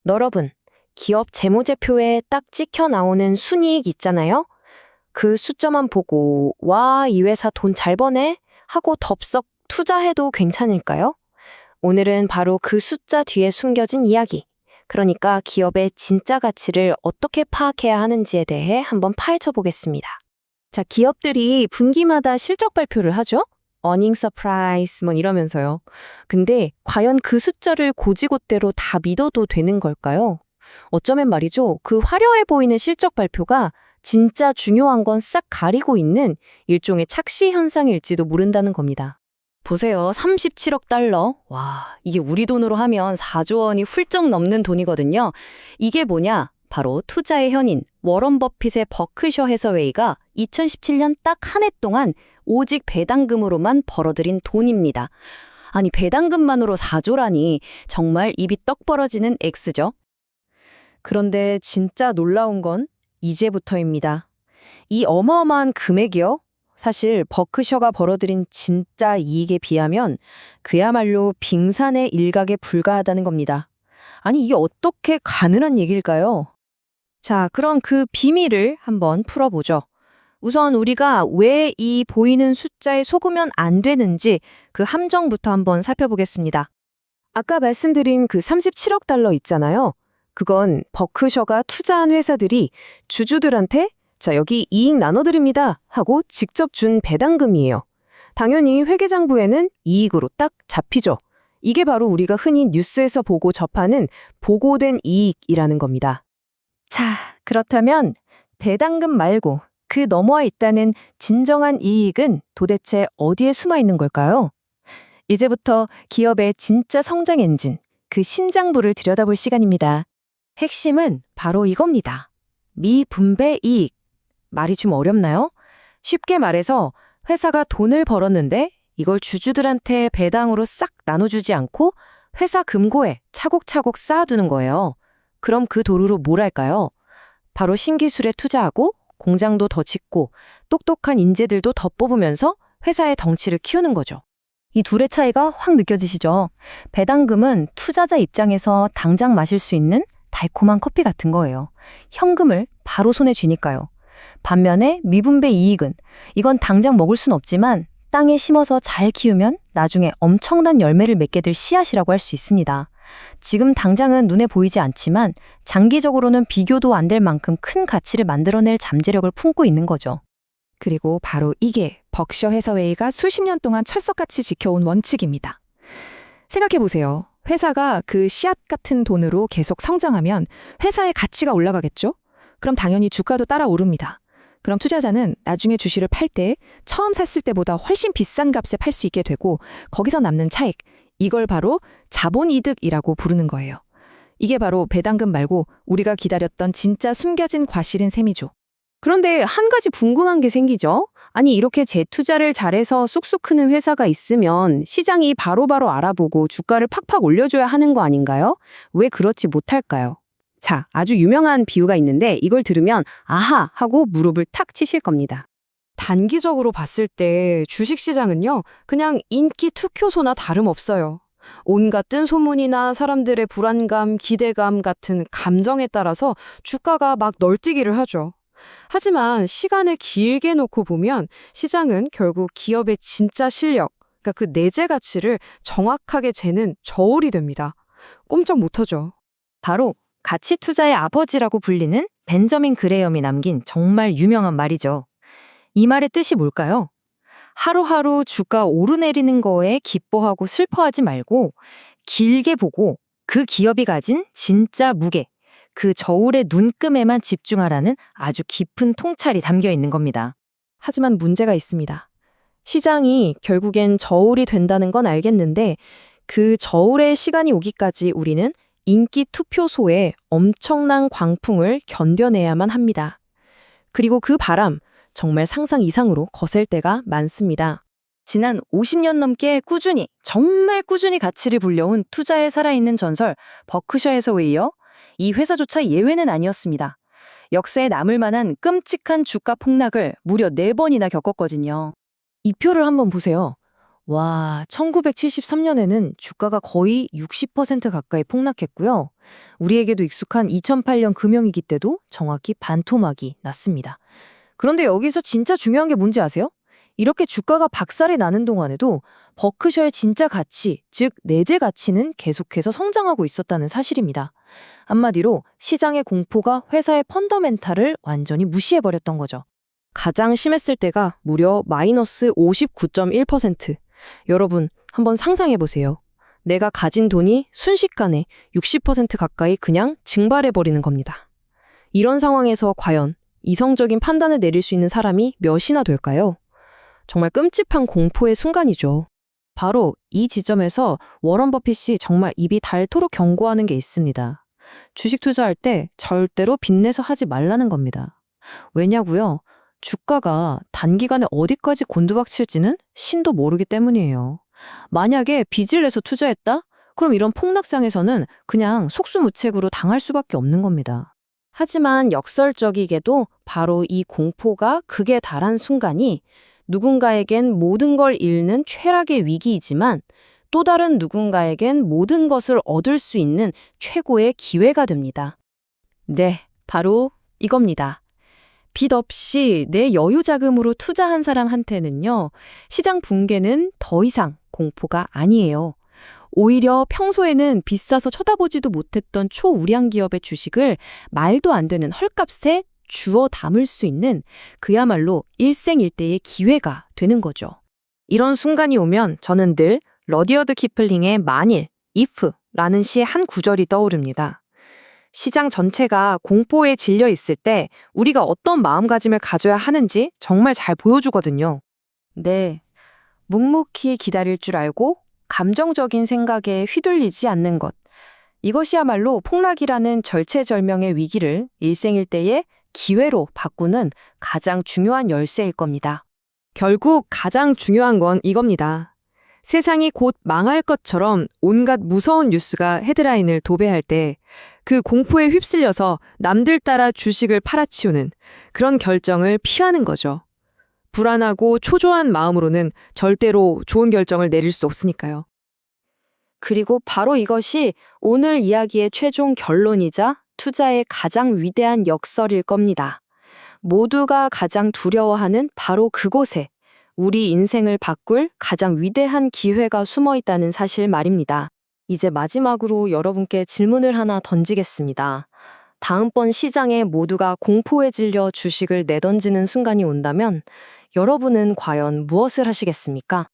여러분, 기업 재무제표에 딱 찍혀 나오는 순이익 있잖아요? 그 숫자만 보고, 와, 이 회사 돈 잘 버네? 하고 덥석 투자해도 괜찮을까요? 오늘은 바로 그 숫자 뒤에 숨겨진 이야기, 그러니까 기업의 진짜 가치를 어떻게 파악해야 하는지에 대해 한번 파헤쳐 보겠습니다. 자, 기업들이 분기마다 실적 발표를 하죠? 어닝 서프라이즈 뭐 이러면서요. 근데 과연 그 숫자를 고지고대로 다 믿어도 되는 걸까요? 어쩌면 말이죠. 그 화려해 보이는 실적 발표가 진짜 중요한 건 싹 가리고 있는 일종의 착시 현상일지도 모른다는 겁니다. 보세요. 37억 달러. 와, 이게 우리 돈으로 하면 4조 원이 훌쩍 넘는 돈이거든요. 이게 뭐냐? 바로 투자의 현인 워런 버핏의 버크셔 해서웨이가 2017년 딱 한 해 동안 오직 배당금으로만 벌어들인 돈입니다. 아니, 배당금만으로 4조라니 정말 입이 떡 벌어지는 액수죠. 그런데 진짜 놀라운 건 이제부터입니다. 이 어마어마한 금액이요? 사실 버크셔가 벌어들인 진짜 이익에 비하면 그야말로 빙산의 일각에 불과하다는 겁니다. 아니, 이게 어떻게 가능한 얘기일까요? 자, 그럼 그 비밀을 한번 풀어보죠. 우선 우리가 왜 이 보이는 숫자에 속으면 안 되는지 그 함정부터 한번 살펴보겠습니다. 아까 말씀드린 그 37억 달러 있잖아요. 그건 버크셔가 투자한 회사들이 주주들한테 자, 여기 이익 나눠드립니다 하고 직접 준 배당금이에요. 당연히 회계장부에는 이익으로 딱 잡히죠. 이게 바로 우리가 흔히 뉴스에서 보고 접하는 보고된 이익이라는 겁니다. 자, 그렇다면 배당금 말고 그 너머에 있다는 진정한 이익은 도대체 어디에 숨어 있는 걸까요? 이제부터 기업의 진짜 성장 엔진, 그 심장부를 들여다볼 시간입니다. 핵심은 바로 이겁니다. 미분배 이익. 말이 좀 어렵나요? 쉽게 말해서 회사가 돈을 벌었는데 이걸 주주들한테 배당으로 싹 나눠주지 않고 회사 금고에 차곡차곡 쌓아두는 거예요. 그럼 그 도루로 뭘 할까요? 바로 신기술에 투자하고 공장도 더 짓고 똑똑한 인재들도 더 뽑으면서 회사의 덩치를 키우는 거죠. 이 둘의 차이가 확 느껴지시죠? 배당금은 투자자 입장에서 당장 마실 수 있는 달콤한 커피 같은 거예요. 현금을 바로 손에 쥐니까요. 반면에 미분배 이익은 이건 당장 먹을 순 없지만 땅에 심어서 잘 키우면 나중에 엄청난 열매를 맺게 될 씨앗이라고 할 수 있습니다. 지금 당장은 눈에 보이지 않지만 장기적으로는 비교도 안 될 만큼 큰 가치를 만들어낼 잠재력을 품고 있는 거죠. 그리고 바로 이게 버크셔 해서웨이가 수십 년 동안 철석같이 지켜온 원칙입니다. 생각해보세요. 회사가 그 씨앗 같은 돈으로 계속 성장하면 회사의 가치가 올라가겠죠? 그럼 당연히 주가도 따라 오릅니다. 그럼 투자자는 나중에 주식을 팔 때 처음 샀을 때보다 훨씬 비싼 값에 팔 수 있게 되고 거기서 남는 차익, 이걸 바로 자본이득이라고 부르는 거예요. 이게 바로 배당금 말고 우리가 기다렸던 진짜 숨겨진 과실인 셈이죠. 그런데 한 가지 궁금한 게 생기죠. 아니, 이렇게 재투자를 잘해서 쑥쑥 크는 회사가 있으면 시장이 바로바로 알아보고 주가를 팍팍 올려줘야 하는 거 아닌가요? 왜 그렇지 못할까요? 자, 아주 유명한 비유가 있는데 이걸 들으면 아하 하고 무릎을 탁 치실 겁니다. 단기적으로 봤을 때 주식시장은요, 그냥 인기 투표소나 다름없어요. 온갖 뜬 소문이나 사람들의 불안감, 기대감 같은 감정에 따라서 주가가 막 널뛰기를 하죠. 하지만 시간을 길게 놓고 보면 시장은 결국 기업의 진짜 실력, 그러니까 그 내재 가치를 정확하게 재는 저울이 됩니다. 꼼짝 못하죠. 바로 가치 투자의 아버지라고 불리는 벤저민 그레엄이 남긴 정말 유명한 말이죠. 이 말의 뜻이 뭘까요? 하루하루 주가 오르내리는 거에 기뻐하고 슬퍼하지 말고 길게 보고 그 기업이 가진 진짜 무게, 그 저울의 눈금에만 집중하라는 아주 깊은 통찰이 담겨 있는 겁니다. 하지만 문제가 있습니다. 시장이 결국엔 저울이 된다는 건 알겠는데 그 저울의 시간이 오기까지 우리는 인기 투표소의 엄청난 광풍을 견뎌내야만 합니다. 그리고 그 바람, 정말 상상 이상으로 거셀 때가 많습니다. 지난 50년 넘게 꾸준히, 정말 꾸준히 가치를 불려온 투자에 살아있는 전설 버크셔 해서웨이요. 이 회사조차 예외는 아니었습니다. 역사에 남을 만한 끔찍한 주가 폭락을 무려 4번이나 겪었거든요. 이 표를 한번 보세요. 와, 1973년에는 주가가 거의 60% 가까이 폭락했고요. 우리에게도 익숙한 2008년 금융위기 때도 정확히 반토막이 났습니다. 그런데 여기서 진짜 중요한 게 뭔지 아세요? 이렇게 주가가 박살이 나는 동안에도 버크셔의 진짜 가치, 즉 내재 가치는 계속해서 성장하고 있었다는 사실입니다. 한마디로 시장의 공포가 회사의 펀더멘탈을 완전히 무시해버렸던 거죠. 가장 심했을 때가 무려 마이너스 59.1%. 여러분, 한번 상상해보세요. 내가 가진 돈이 순식간에 60% 가까이 그냥 증발해버리는 겁니다. 이런 상황에서 과연 이성적인 판단을 내릴 수 있는 사람이 몇이나 될까요? 정말 끔찍한 공포의 순간이죠. 바로 이 지점에서 워런 버핏이 정말 입이 닳도록 경고하는 게 있습니다. 주식 투자할 때 절대로 빚내서 하지 말라는 겁니다. 왜냐고요? 주가가 단기간에 어디까지 곤두박칠지는 신도 모르기 때문이에요. 만약에 빚을 내서 투자했다? 그럼 이런 폭락상에서는 그냥 속수무책으로 당할 수밖에 없는 겁니다. 하지만 역설적이게도 바로 이 공포가 극에 달한 순간이 누군가에겐 모든 걸 잃는 최악의 위기이지만 또 다른 누군가에겐 모든 것을 얻을 수 있는 최고의 기회가 됩니다. 네, 바로 이겁니다. 빚 없이 내 여유 자금으로 투자한 사람한테는요, 시장 붕괴는 더 이상 공포가 아니에요. 오히려 평소에는 비싸서 쳐다보지도 못했던 초우량 기업의 주식을 말도 안 되는 헐값에 주워 담을 수 있는 그야말로 일생일대의 기회가 되는 거죠. 이런 순간이 오면 저는 늘 러디어드 키플링의 만일, if라는 시의 한 구절이 떠오릅니다. 시장 전체가 공포에 질려 있을 때 우리가 어떤 마음가짐을 가져야 하는지 정말 잘 보여주거든요. 네, 묵묵히 기다릴 줄 알고 감정적인 생각에 휘둘리지 않는 것. 이것이야말로 폭락이라는 절체절명의 위기를 일생일대의 기회로 바꾸는 가장 중요한 열쇠일 겁니다. 결국 가장 중요한 건 이겁니다. 세상이 곧 망할 것처럼 온갖 무서운 뉴스가 헤드라인을 도배할 때 그 공포에 휩쓸려서 남들 따라 주식을 팔아치우는 그런 결정을 피하는 거죠. 불안하고 초조한 마음으로는 절대로 좋은 결정을 내릴 수 없으니까요. 그리고 바로 이것이 오늘 이야기의 최종 결론이자 투자의 가장 위대한 역설일 겁니다. 모두가 가장 두려워하는 바로 그곳에 우리 인생을 바꿀 가장 위대한 기회가 숨어 있다는 사실 말입니다. 이제 마지막으로 여러분께 질문을 하나 던지겠습니다. 다음번 시장에 모두가 공포에 질려 주식을 내던지는 순간이 온다면 여러분은 과연 무엇을 하시겠습니까?